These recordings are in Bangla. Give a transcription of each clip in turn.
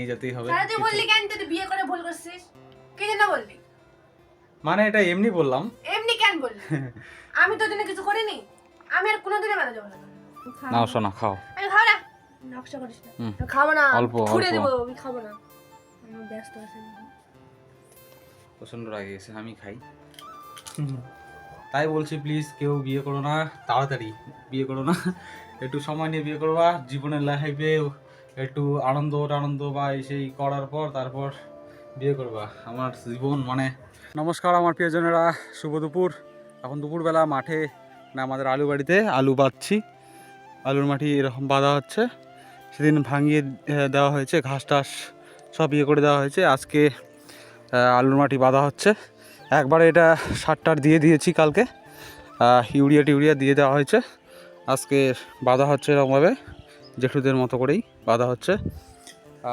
নিয়ে যেতেই হবে। তাহলে তুই বললি কেন তুই বিয়ে করে ভুল করছিস? কে জানা বললি? মানে এটা এমনি বললাম। এমনি কেন বললি? আমি তোর জন্য কিছু করিনি। আমি আর কোনোদিনও মেলা যাবো না। নাও সোনা খাও। আমি খাবো না। নকশা করিস না। আমি খাবো না। অল্প ছুড়ে অল্প। দেবো, আমি খাবো না। আমি ব্যস্ত আছি। প্রচন্ড রাগে গেছে, আমি খাই। তাই বলছি প্লিজ কেউ বিয়ে করো না, তাড়াতাড়ি বিয়ে করো না, একটু সময় নিয়ে বিয়ে করবা। জীবনের লাইফে একটু আনন্দ বা সেই করার পর তারপর বিয়ে করবা। আমার জীবন মানে। নমস্কার আমার প্রিয়জনেরা, শুভ দুপুর। এখন দুপুরবেলা মাঠে না আমাদের আলু বাড়িতে আলু বাঁধছি। আলুর মাটি এরকম বাঁধা হচ্ছে। সেদিন ভাঙিয়ে দেওয়া হয়েছে, ঘাস টাস সব ইয়ে করে দেওয়া হয়েছে। আজকে আলুর মাটি বাঁধা হচ্ছে। একবারে এটা সার দিয়ে দিয়েছি কালকে, ইউরিয়া টিউরিয়া দিয়ে দেওয়া হয়েছে। আজকে বাঁধা হচ্ছে এরকমভাবে, জেঠুদের মতো করেই বাঁধা হচ্ছে।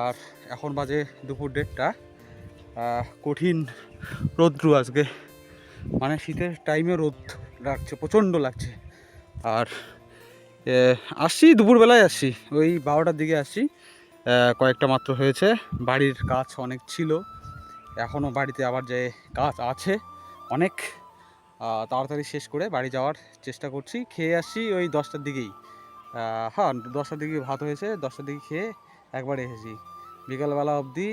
আর এখন বাজে দুপুর 1:30। কঠিন রৌদ্র আজকে, মানে শীতের টাইমে রোদ লাগছে, প্রচণ্ড লাগছে। আর আসছি দুপুরবেলায়, আসছি ওই 12টার দিকে আসছি। কয়েকটা মাত্র হয়েছে। বাড়ির কাজ অনেক ছিল, এখনও বাড়িতে আবার যে কাজ আছে অনেক। তাড়াতাড়ি শেষ করে বাড়ি যাওয়ার চেষ্টা করছি। খেয়ে আসছি ওই 10টার দিকেই। হ্যাঁ 10টার দিকে ভাত হয়েছে, 10টার দিকে খেয়ে একবার এসেছি। বিকালবেলা অবধি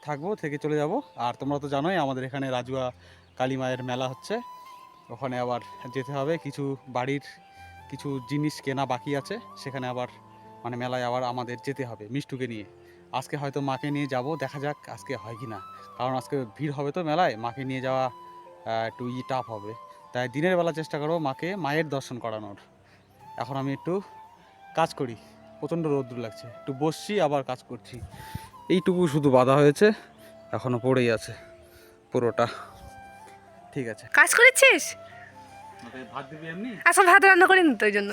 থাকবো, থেকে চলে যাব। আর তোমরা তো জানোই আমাদের এখানে রাজুয়া কালী মায়ের মেলা হচ্ছে, ওখানে আবার যেতে হবে। কিছু বাড়ির কিছু জিনিস কেনা বাকি আছে, সেখানে আবার মানে মেলায় আবার আমাদের যেতে হবে মিষ্টুকে নিয়ে। আজকে হয়তো মাকে নিয়ে যাব, দেখা যাক আজকে হয় কি না। কারণ আজকে ভিড় হবে তো মেলায়, মাকে নিয়ে যাওয়া একটু টাফ হবে। তাই দিনের বেলা চেষ্টা করবো মাকে মায়ের দর্শন করানোর। এখন আমি একটু কাজ করি, প্রচণ্ড রৌদ্র লাগছে, একটু বসছি আবার কাজ করছি। এইটুকু শুধু বাধা হয়েছে, এখনও পড়েই আছে পুরোটা। ঠিক আছে, কাজ করেছিস? ভাত দিবি এমনি? আচ্ছা ভাত রান্না করিনি তো ওই জন্য।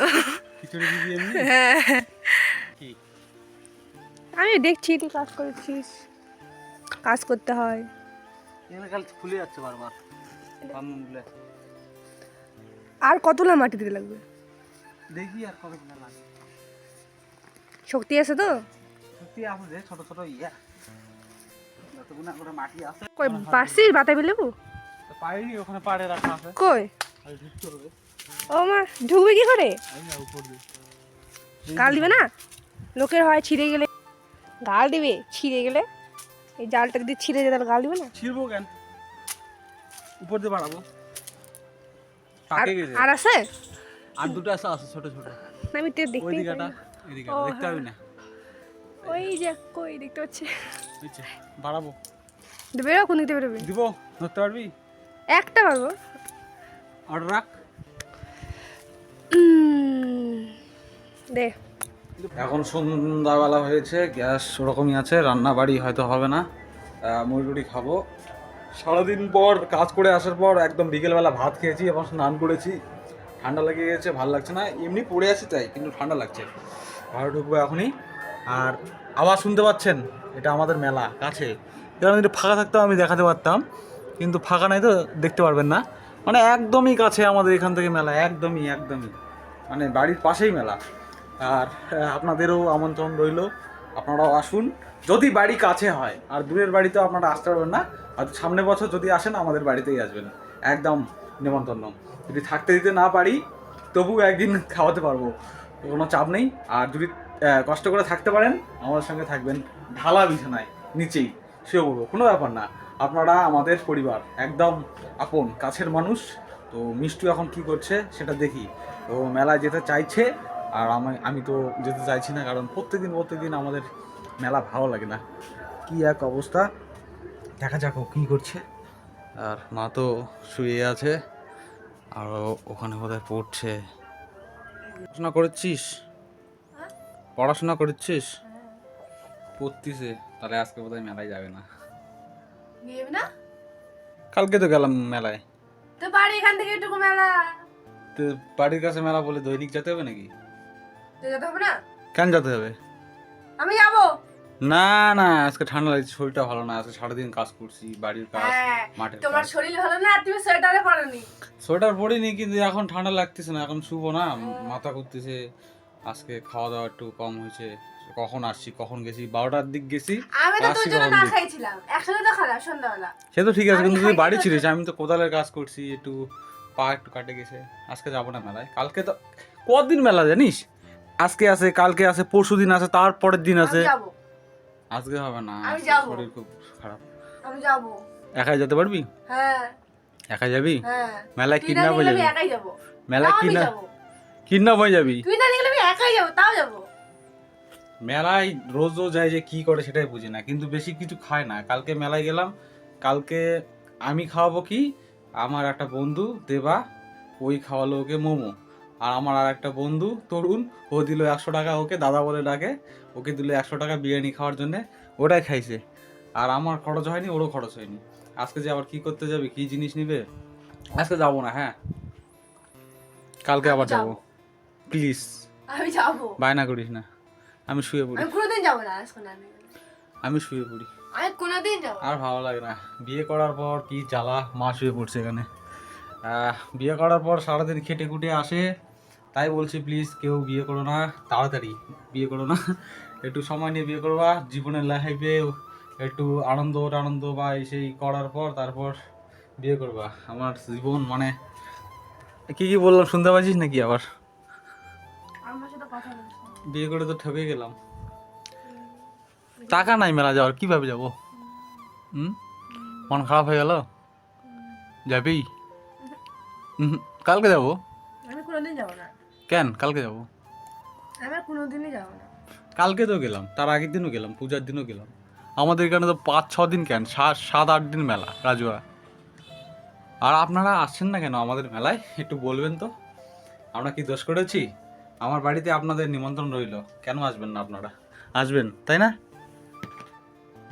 খিচুড়ি দিবি এমনি? হ্যাঁ কি আমি দেখছি তুই কাজ করেছিস, কাজ করতে হয়। এখানে কাল ফুলে যাচ্ছে বারবার। আর কতলা মাটি দিতে লাগবে? দেখি আর কতগুলো লাগে। শক্তি আছে তো? সত্যি আছে যে ছোট ছোট যতগুলো করে মাটি আছে। কই পারছিস বাতাবি লেবু? পাইনি, ওখানে পাড়ে রাখা আছে। কই? আর ঢুকতে হবে। ও মা, ঢুকবে কি করে? এই না উপর দিয়ে। গাল দিবে না? লোকের হয় ছিঁড়ে গেলে গাল দিবে, ছিঁড়ে গেলে এই জালটা যদি ছিঁড়ে যায় তাহলে গাল দিবে না? ছিড়বো কেন, উপর দিয়ে বাড়াবো। আর পাকে গেছে। আর আছে? আর দুটো আছে ছোট ছোট। আমি তো দেখতেই ওই পাই দিকটা, না। এদিকে ও, দেখতে পাবি না। ওই যে কই দেখতে পাচ্ছি। বুঝছে, বাড়াবো। বেরো, কোন দিকে বেরোবে? দিব, ধরতে পারবি? একটা পারবো। অর্ডার রাখ। দে। এখন সন্ধ্যাবেলা হয়েছে, গ্যাস ওরকমই আছে, রান্না বাড়ি হয়তো হবে না। মুড়ি খাবো। সারাদিন পর কাজ করে আসার পর একদম বিকেলবেলা ভাত খেয়েছি, এখন স্নান করেছি। ঠান্ডা লেগে গেছে, ভালো লাগছে না। এমনি পড়ে আছি তাই, কিন্তু ঠান্ডা লাগছে। ঘরে ঢুকবো এখনই। আর আওয়াজ শুনতে পাচ্ছেন, এটা আমাদের মেলা কাছে। এবার যদি ফাঁকা থাকতেও আমি দেখাতে পারতাম, কিন্তু ফাঁকা নাই তো দেখতে পারবেন না। মানে একদমই কাছে আমাদের এখান থেকে মেলা, একদমই মানে বাড়ির পাশেই মেলা। আর আপনাদেরও আমন্ত্রণ রইল, আপনারাও আসুন যদি বাড়ি কাছে হয়। আর দূরের বাড়িতেও আপনারা আসতে পারবেন না, আর সামনের বছর যদি আসেন আমাদের বাড়িতেই আসবেন, একদম নেমন্তন্ন। যদি থাকতে দিতে না পারি তবু একদিন খাওয়াতে পারবো, কোনো চাপ নেই। আর যদি কষ্ট করে থাকতে পারেন আমাদের সঙ্গে থাকবেন, ঢালা বিছানায় নিচেই শুয়ে পড়বো, কোনো ব্যাপার না। আপনারা আমাদের পরিবার, একদম আপন কাছের মানুষ। তো মিষ্টু এখন কি করছে সেটা দেখি। তো মেলায় যেতে চাইছে, আর আমি তো যেতে চাইছি না, কারণ প্রত্যেকদিন আমাদের মেলা ভালো লাগে না। কি এক অবস্থা, দেখা যাক ও কী করছে। আর মা তো শুয়ে আছে, আর ওখানে বোধহয় পড়ছে। পড়াশোনা করেছিস? পড়াশোনা করেছিস? পড়তিছে, তাহলে আজকে বোধহয় মেলায় যাবে না। নিয়ে না? কালকে তো গেলাম মেলায়। তো বাড়ি এখান থেকে একটু মেলা। তো বাড়ির কাছে মেলা বলে দৈনিক যেতে হবে নাকি? যেতে হবে না? কেন যেতে হবে? আমি যাবো। না না, আজকে ঠান্ডা লাগছে, শরীরটা ভালো না। আজকে সারাদিন কাজ করছি, বাড়ির কাজ, মাঠের তোমার কাজ। শরীর ভালো না, তুমি সোয়েটারে পরোনি। সোয়েটার পরিনি, কিন্তু এখন ঠান্ডা লাগতেছে না, এখন শুভ না, মাথা ঘুরতেছে। আজকে খাওয়া দাওয়া একটু কম হয়েছে, কখন আসছি কখন গেছি, 12টার দিক গেছি। আমি তো তোর আসছি জন্য কখন না দিক? খাইছিলাম, একসাথে তো খেলাম সন্ধ্যাবেলা। সে তো ঠিক আছে, আমি কিন্তু তুই খাইছি বাড়ি তো ছিলিস, আমি তো কোদালের কাজ করছি, একটু পা একটু কাটে গেছে। আজকে যাবো না মেলায়, কালকে তো কদিন মেলা জানিস, আজকে আছে, কালকে আছে, পরশু দিন আছে, তারপরের দিন আছে। আমি যাবো, আজকে হবে না, আমি আজকে যাবো। শরীর খুব খারাপ। আমি যাবো। একাই যেতে পারবি? হ্যাঁ একাই যাবি? হ্যাঁ। মেলায় তুই না কিডন্যাপ হয়ে নিয়ে গেলে যাবি? আমি একাই যাবো। মেলায় তাও আমি যাবো। কিডন্যাপ হয়ে যাবি? তুই না নিয়ে গেলে আমি একাই যাবো, তাও যাবো। মেলায় রোজ রোজ যায় যে কি করে সেটাই বুঝি না, কিন্তু বেশি কিছু খায় না। কালকে মেলায় গেলাম, কালকে আমি খাওয়াবো কি, আমার একটা বন্ধু দেবা ওই খাওয়ালো ওকে মোমো, আর আমার আর একটা বন্ধু তরুণ ও দিল 100 টাকা, ওকে দাদা বলে ডাকে, ওকে দিল 100 টাকা বিরিয়ানি খাওয়ার জন্য, ওটাই খাইছে। আর আমার খরচ হয়নি, ওরও খরচ হয়নি। আজকে যে আবার কি করতে যাবে, কি জিনিস নিবে, আজকে যাবো না। হ্যাঁ কালকে আবার যাবো, প্লিজ আমি যাবো। বায়না করিস না, আমি শুয়ে পড়ি, আমি কোনোদিন যাবো না আজকে না নিয়ে গেলে। আমি শুয়ে পড়ি। আমি কোনোদিন যাবো না। আর ভালো লাগে না, বিয়ে করার পর কি জ্বালা, মা শুয়ে পড়ছে এখানে। বিয়ে করার পর সারাদিন খেটে খুটে আসে, তাই বলছি প্লিজ কেউ বিয়ে করো না, তাড়াতাড়ি বিয়ে করো না, একটু সময় নিয়ে বিয়ে করবা, জীবনের লাইফে একটু আনন্দ বা সেই করার পর তারপর বিয়ে করবা। আমার জীবন মানে কি কি বললাম শুনতে পাচ্ছিস নাকি আবার? আমার সাথে কথা বলছিস। বিয়ে করে তো ঠকে গেলাম, টাকা নাই মেলা যাওয়ার, কিভাবে যাবো? মন খারাপ হয়ে গেল, যাবি? কালকে যাবো। আমি কোনোদিন যাবো না। কেন কালকে যাবো? আমি আর কোনোদিনই যাবো না। কালকে তো গেলাম, তার আগের দিনও গেলাম, পূজার দিনও গেলাম। আমাদের এখানে তো 5-6 দিন, কেন 7-8 দিন মেলা রাজুয়া। আর আপনারা আসছেন না কেন আমাদের মেলায়, একটু বলবেন তো, আমরা কি দোষ করেছি? আমার বাড়িতে আপনাদের নিমন্ত্রণ রইল, কেন আসবেন না আপনারা? আসবেন তাই না?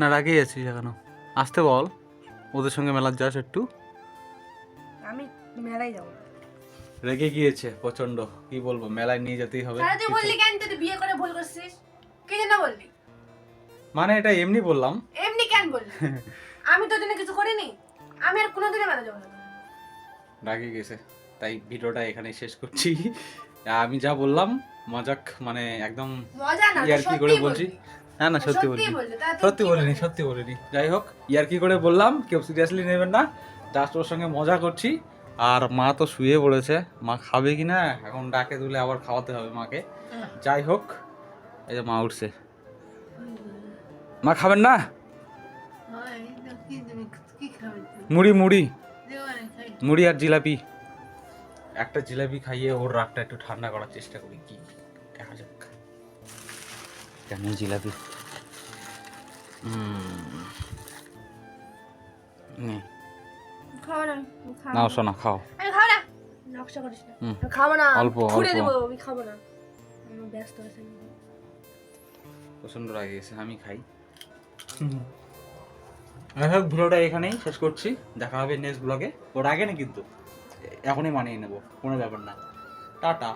না রাগেই আছিস এখনো, আসতে বল, ওদের সঙ্গে মেলার যাস একটু। আমি মেলায় যাবো না। রেগে গিয়েছে প্রচন্ড, কি বলবো, মেলায় নিয়ে যেতেই হবে। তাহলে তুই বললি কেন তুই বিয়ে করে ভুল করছিস? কে জন্য বললি? মানে এটা এমনি বললাম। এমনি কেন বললি? আমি তোর জন্য কিছু করিনি। আমি আর কোনোদিনই মেলা যাবো না। রাগে গেছে, তাই ভিডিওটা এখানে শেষ করছি। আমি যা বললাম মজাক, মানে একদম মজা না, ইয়ার্কি করে বলছি। না না সত্যি বলছি, সত্যি বলিনি। যাই হোক, ইয়ার্কি করে বললাম, কেউ সিরিয়াসলি নেবেন না, জাস্ট ওর সঙ্গে মজা করছি। আর মা তো শুয়ে পড়েছে, মা খাবে কি না এখন, ডাকে তুলে আবার খাওয়াতে হবে মাকে। যাই হোক, এই যে মা উঠছে, মা খাবেন না? মুড়ি মুড়ি মুড়ি আর জিলাপি, একটা জিলাপি খাইয়ে ওর রাগটা একটু ঠান্ডা করার চেষ্টা করি, কি দেখা যাক। কেমন জিলাপি, খাবো না। নাও সোনা খাও। আমি খাবো না। নকশা করিস না। আমি খাবো না। অল্প ছুঁড়ে অল্প, দেবো, আমি খাবো না। আমি ব্যস্ত আছি। প্রচন্ড রাগে গেছে, আমি খাই। যাই হোক, ভিডিওটা এখানেই শেষ করছি, দেখা হবে নেক্সট ব্লগে। ওর আগে না কিন্তু, এখনই মানিয়ে নেবো, কোনো ব্যাপার না। টাটা।